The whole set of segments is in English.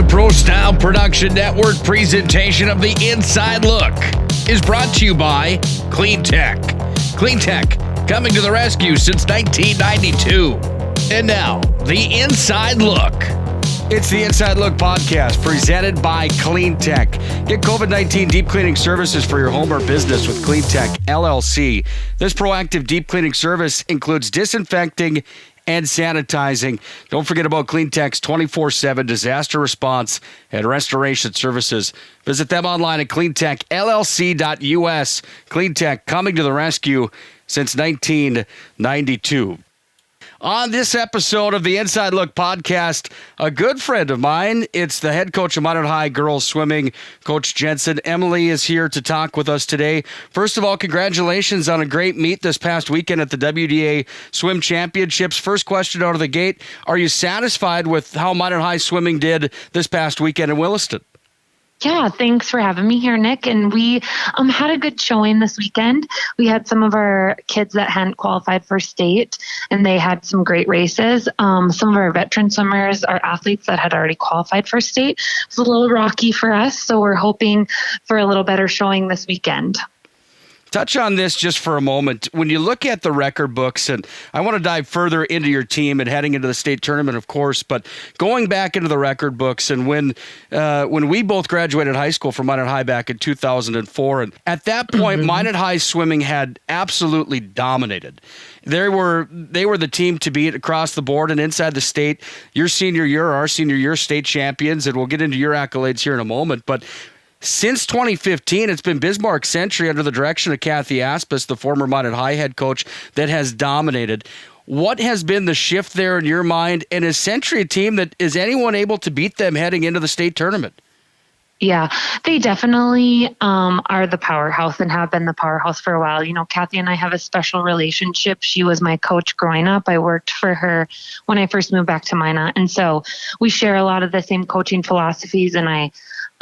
The Pro Style Production Network presentation of The Inside Look is brought to you by Clean Tech. Clean Tech, coming to the rescue since 1992. And now, The Inside Look. It's the Inside Look podcast presented by Clean Tech. Get COVID-19 deep cleaning services for your home or business with Clean Tech LLC. This proactive deep cleaning service includes disinfecting and sanitizing. Don't forget about Clean Tech's 24/7 disaster response and restoration services. Visit them online at cleantechllc.us. Clean Tech, coming to the rescue since 1992. On this episode of the Inside Look podcast, a good friend of mine, it's the head coach of Minot High girls swimming, Coach Jensen. Emily is here to talk with us today. First of all, congratulations on a great meet this past weekend at the WDA Swim Championships. First question out of the gate, are you satisfied with how Minot High swimming did this past weekend in Williston? Yeah, thanks for having me here, Nick. And we had a good showing this weekend. We had some of our kids that hadn't qualified for state, and they had some great races. Some of our veteran swimmers, our athletes that had already qualified for state, it was a little rocky for us. So we're hoping for a little better showing this weekend. Touch on this just for a moment. When you look at the record books, and I want to dive further into your team and heading into the state tournament, of course, but going back into the record books, and when we both graduated high school from Minot High back in 2004, and at that point, Minot High swimming had absolutely dominated. They were the team to beat across the board and inside the state. Your senior year, our senior year, state champions, and we'll get into your accolades here in a moment, but since 2015, it's been Bismarck Century under the direction of Kathy Aspis, the former Minot High head coach, that has dominated. What has been the shift there in your mind? And is Century a team that is anyone able to beat them heading into the state tournament? Yeah, they definitely are the powerhouse and have been the powerhouse for a while. You know, Kathy and I have a special relationship. She was my coach growing up. I worked for her when I first moved back to Minot. And so we share a lot of the same coaching philosophies, and I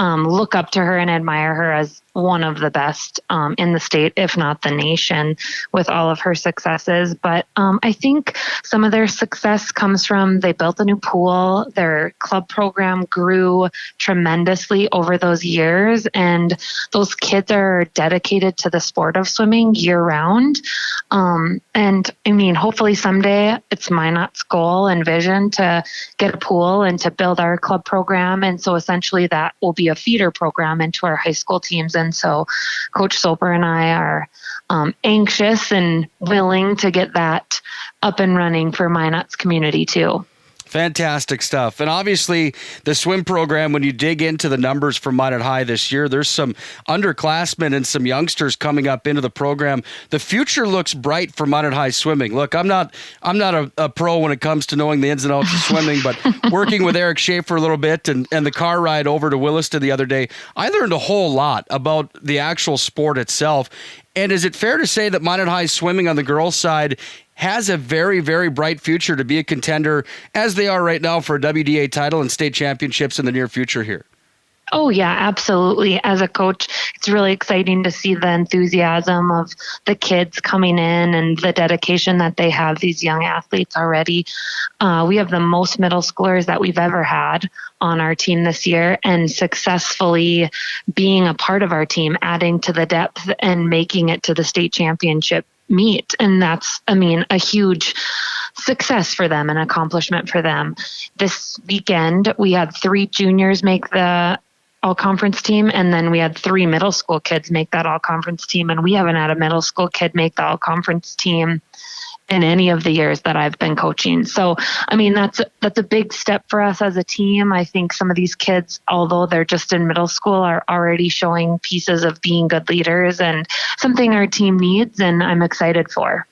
look up to her and admire her as one of the best in the state, if not the nation, with all of her successes. But I think some of their success comes from they built a new pool. Their club program grew tremendously over those years, and those kids are dedicated to the sport of swimming year round. And I mean, hopefully someday it's Minot's goal and vision to get a pool and to build our club program. And so essentially that will be a feeder program into our high school teams. And so Coach Soper and I are anxious and willing to get that up and running for Minot's community too. Fantastic stuff. And obviously the swim program, when you dig into the numbers for Minot High this year, there's some underclassmen and some youngsters coming up into the program. The future looks bright for Minot High swimming. Look, I'm not a pro when it comes to knowing the ins and outs of swimming, but working with Eric Schaefer a little bit and the car ride over to Williston the other day, I learned a whole lot about the actual sport itself. And is it fair to say that Minot High swimming on the girls' side has a very, very bright future to be a contender, as they are right now, for a WDA title and state championships in the near future here? Oh, yeah, absolutely. As a coach, it's really exciting to see the enthusiasm of the kids coming in and the dedication that they have, these young athletes already. We have the most middle schoolers that we've ever had on our team this year, and successfully being a part of our team, adding to the depth and making it to the state championship meet. And that's, a huge success for them, an accomplishment for them. This weekend, we had 3 juniors make the all-conference team, and then we had 3 middle school kids make that all-conference team, and we haven't had a middle school kid make the all-conference team in any of the years that I've been coaching. So, that's a big step for us as a team. I think some of these kids, although they're just in middle school, are already showing pieces of being good leaders, and something our team needs, and I'm excited for.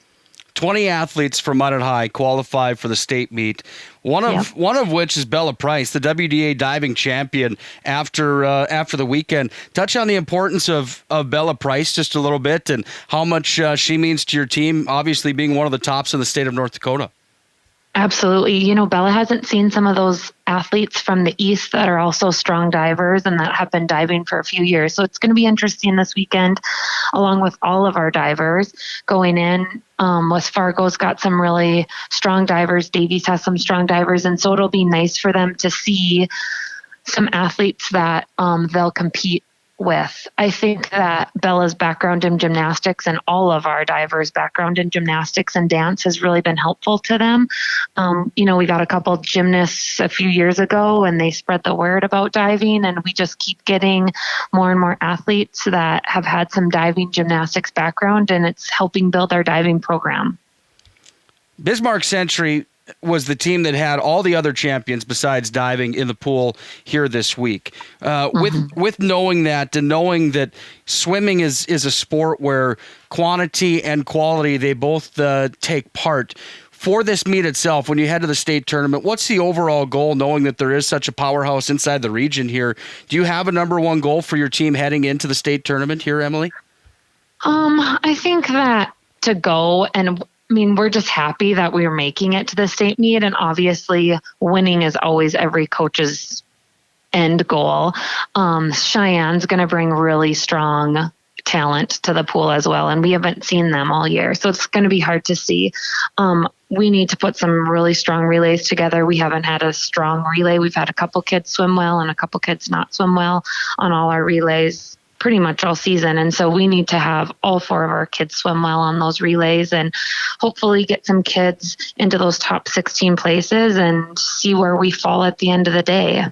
20 athletes from Minot High qualified for the state meet. One of which is Bella Price, the WDA diving champion after the weekend. Touch on the importance of Bella Price just a little bit, and how much she means to your team, obviously being one of the tops in the state of North Dakota. Absolutely. Bella hasn't seen some of those athletes from the East that are also strong divers and that have been diving for a few years. So it's going to be interesting this weekend, along with all of our divers going in. West Fargo's got some really strong divers. Davies has some strong divers. And so it'll be nice for them to see some athletes that they'll compete with. I think that Bella's background in gymnastics and all of our divers' background in gymnastics and dance has really been helpful to them. We got a couple gymnasts a few years ago and they spread the word about diving, and we just keep getting more and more athletes that have had some diving gymnastics background, and it's helping build our diving program. Bismarck Century was the team that had all the other champions besides diving in the pool here this week. With knowing that, and knowing that swimming is a sport where quantity and quality, they both take part. For this meet itself, when you head to the state tournament, what's the overall goal, knowing that there is such a powerhouse inside the region here? Do you have a number one goal for your team heading into the state tournament here, Emily? I think that to go and we're just happy that we're making it to the state meet, and obviously winning is always every coach's end goal. Cheyenne's going to bring really strong talent to the pool as well, and we haven't seen them all year, so it's going to be hard to see. We need to put some really strong relays together. We haven't had a strong relay. We've had a couple kids swim well and a couple kids not swim well on all our relays pretty much all season. And so we need to have all 4 of our kids swim well on those relays and hopefully get some kids into those top 16 places and see where we fall at the end of the day.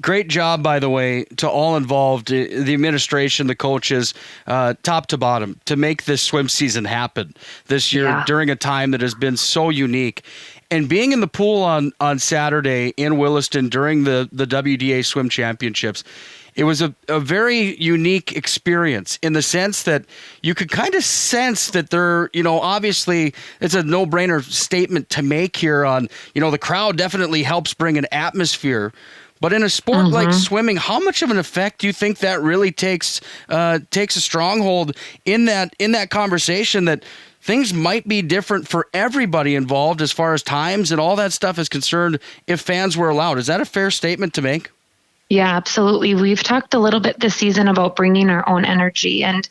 Great job, by the way, to all involved, the administration, the coaches, top to bottom, to make this swim season happen this year during a time that has been so unique. And being in the pool on Saturday in Williston during the WDA Swim Championships, it was a very unique experience in the sense that you could kind of sense that there, obviously it's a no-brainer statement to make here on, the crowd definitely helps bring an atmosphere. But in a sport like swimming, how much of an effect do you think that really takes a stronghold in that conversation, that things might be different for everybody involved as far as times and all that stuff is concerned if fans were allowed? Is that a fair statement to make? Yeah, absolutely. We've talked a little bit this season about bringing our own energy, and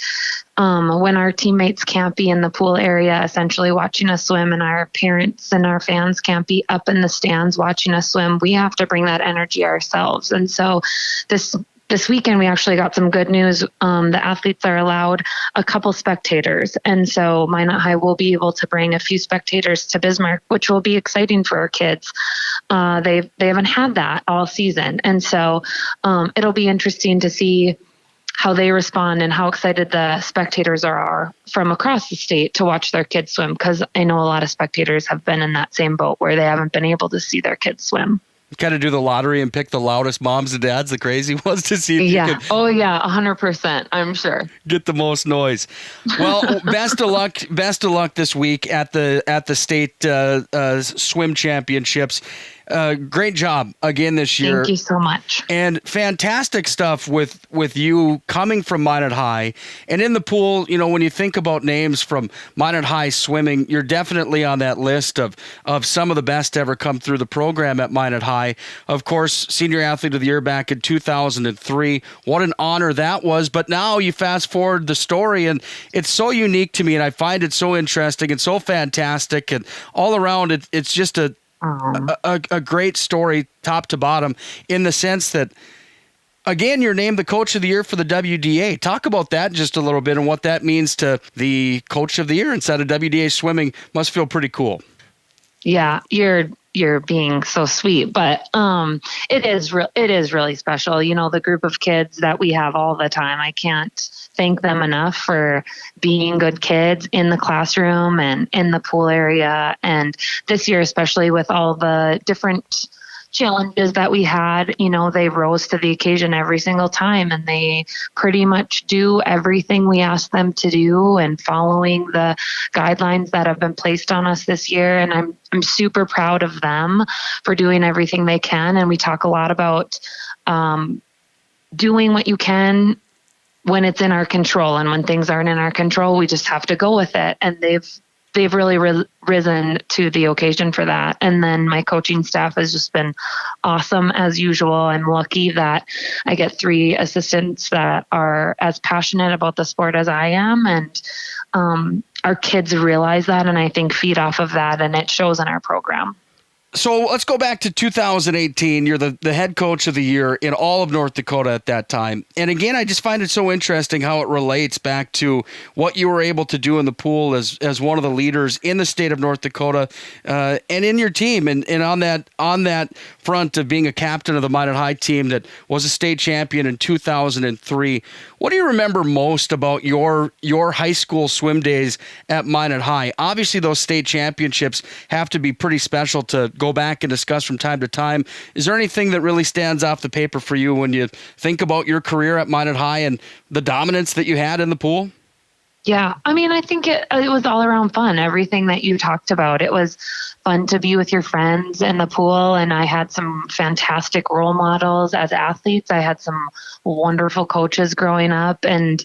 when our teammates can't be in the pool area essentially watching us swim, and our parents and our fans can't be up in the stands watching us swim, we have to bring that energy ourselves. And so this weekend, we actually got some good news. The athletes are allowed a couple spectators. And so Minot High will be able to bring a few spectators to Bismarck, which will be exciting for our kids. They haven't had that all season. And so it'll be interesting to see how they respond and how excited the spectators are from across the state to watch their kids swim, because I know a lot of spectators have been in that same boat where they haven't been able to see their kids swim. Kind of do the lottery and pick the loudest moms and dads, the crazy ones, to see if you can. Oh yeah, 100%. I'm sure. Get the most noise. Well, best of luck. Best of luck this week at the state swim championships. Great job again this year. Thank you so much. And fantastic stuff with you coming from Minot High. And in the pool, when you think about names from Minot High swimming, you're definitely on that list of some of the best to ever come through the program at Minot High. Of course, Senior Athlete of the Year back in 2003. What an honor that was. But now you fast forward the story, and it's so unique to me, and I find it so interesting and so fantastic. And all around, it's just a great story top to bottom, in the sense that, again, you're named the Coach of the Year for the WDA. Talk about that just a little bit and what that means to the Coach of the Year inside of WDA swimming. Must feel pretty cool. Yeah, you're being so sweet, but it is really special. The group of kids that we have all the time, I can't thank them enough for being good kids in the classroom and in the pool area. And this year, especially with all the different challenges that we had, they rose to the occasion every single time, and they pretty much do everything we asked them to do, and following the guidelines that have been placed on us this year. And I'm super proud of them for doing everything they can. And we talk a lot about doing what you can when it's in our control, and when things aren't in our control, we just have to go with it. And they've really risen to the occasion for that. And then my coaching staff has just been awesome as usual. I'm lucky that I get 3 assistants that are as passionate about the sport as I am. And our kids realize that, and I think feed off of that, and it shows in our program. So let's go back to 2018. You're the head coach of the year in all of North Dakota at that time. And again, I just find it so interesting how it relates back to what you were able to do in the pool as one of the leaders in the state of North Dakota and in your team. And on that front of being a captain of the Minot High team that was a state champion in 2003. What do you remember most about your high school swim days at Minot High? Obviously, those state championships have to be pretty special to go back and discuss from time to time. Is there anything that really stands off the paper for you when you think about your career at Minot High and the dominance that you had in the pool? Yeah, I mean, I think it was all around fun. Everything that you talked about, it was fun to be with your friends in the pool. And I had some fantastic role models as athletes. I had some wonderful coaches growing up, and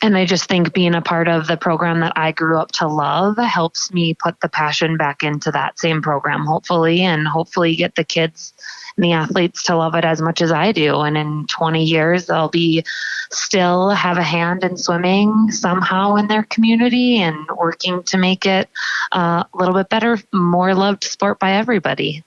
I just think being a part of the program that I grew up to love helps me put the passion back into that same program, hopefully, and hopefully get the kids and the athletes to love it as much as I do. And in 20 years, they'll be still have a hand in swimming somehow in their community and working to make it a little bit better, more loved sport by everybody.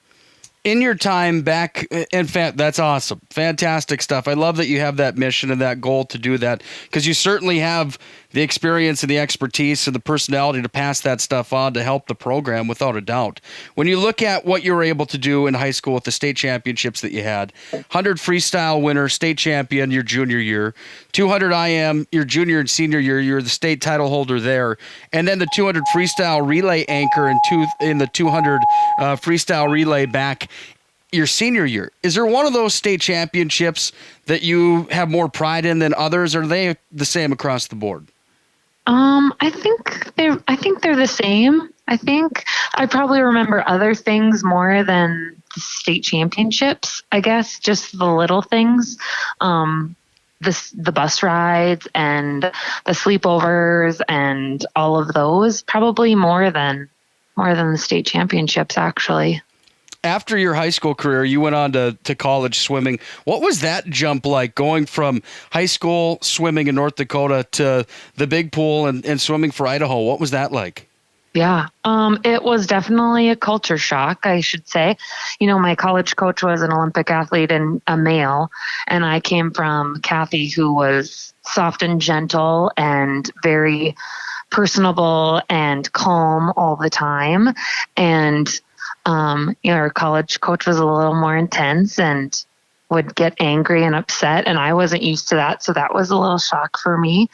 In your time back, in fact, that's awesome. Fantastic stuff. I love that you have that mission and that goal to do that, because you certainly have the experience and the expertise and the personality to pass that stuff on to help the program, without a doubt. When you look at what you were able to do in high school with the state championships that you had, 100 freestyle winner, state champion your junior year, 200 IM your junior and senior year, you're the state title holder there, and then the 200 freestyle relay anchor in the 200 freestyle relay back your senior year. Is there one of those state championships that you have more pride in than others, or are they the same across the board? I think they're the same. I think I probably remember other things more than the state championships. I guess just the little things, the bus rides and the sleepovers and all of those, probably more than the state championships, actually. After your high school career, you went on to college swimming. What was that jump like, going from high school swimming in North Dakota to the big pool and swimming for Idaho? What was that like? Yeah, it was definitely a culture shock, I should say. You know, my college coach was an Olympic athlete and a male, and I came from Kathy, who was soft and gentle and very personable and calm all the time. And our college coach was a little more intense and would get angry and upset, and I wasn't used to that, so that was a little shock for me.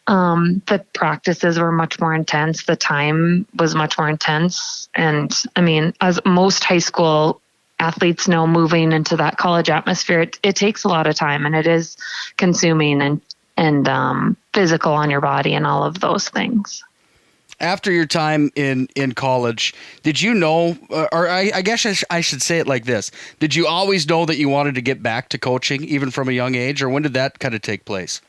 The practices were much more intense. The time was much more intense. And I mean, as most high school athletes know, moving into that college atmosphere, it takes a lot of time, and it is consuming and physical on your body and all of those things. After your time in college, did you know, or I guess I should say it like this, did you always know that you wanted to get back to coaching, even from a young age, or when did that kind of take place?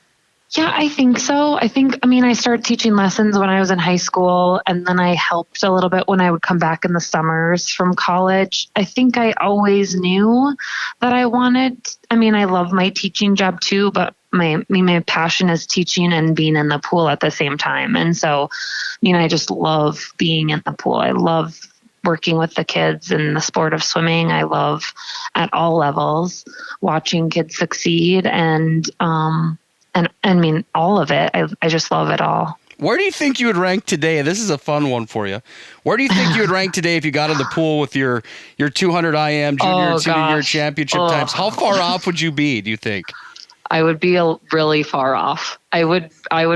Yeah, I think so. I started teaching lessons when I was in high school, and then I helped a little bit when I would come back in the summers from college. I think I always knew that I love my teaching job too, but my passion is teaching and being in the pool at the same time. And so, I just love being in the pool. I love working with the kids in the sport of swimming. I love at all levels watching kids succeed and all of it. I just love it all. Where do you think you would rank today? This is a fun one for you. Where do you think you would rank today if you got in the pool with your 200 IM junior and senior year championship times? How far off would you be, do you think? I would be really far off. I would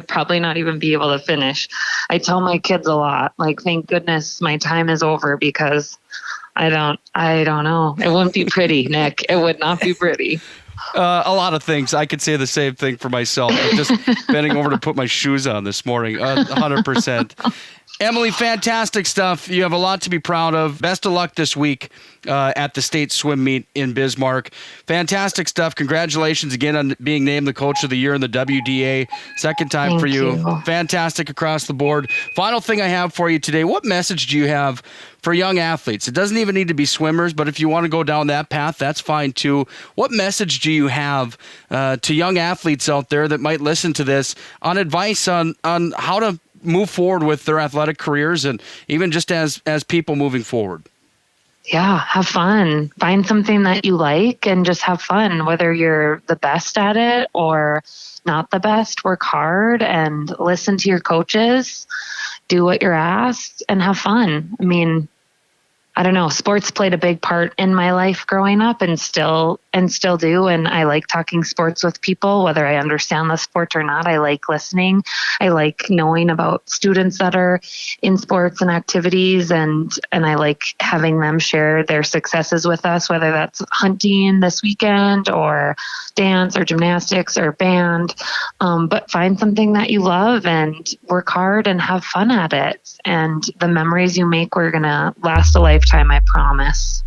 probably not even be able to finish. I tell my kids a lot, like, thank goodness my time is over, because I don't know. It wouldn't be pretty, Nick. It would not be pretty. A lot of things. I could say the same thing for myself. I'm just bending over to put my shoes on this morning. 100%. Emily, fantastic stuff. You have a lot to be proud of. Best of luck this week at the state swim meet in Bismarck. Fantastic stuff. Congratulations again on being named the Coach of the Year in the WDA. Second time Thank for you. you. Fantastic across the board. Final thing I have for you today. What message do you have for young athletes? It doesn't even need to be swimmers, but if you want to go down that path, that's fine too. What message do you have to young athletes out there that might listen to this on advice on how to move forward with their athletic careers and even just as people moving forward? Yeah, have fun. Find something that you like and just have fun, whether you're the best at it or not the best. Work hard and listen to your coaches, do what you're asked, and have fun. I mean, I don't know, sports played a big part in my life growing up and still do. And I like talking sports with people, whether I understand the sport or not. I like listening. I like knowing about students that are in sports and activities, and I like having them share their successes with us, whether that's hunting this weekend or dance or gymnastics or band. But find something that you love and work hard and have fun at it. And the memories you make, we're going to last a lifetime, I promise.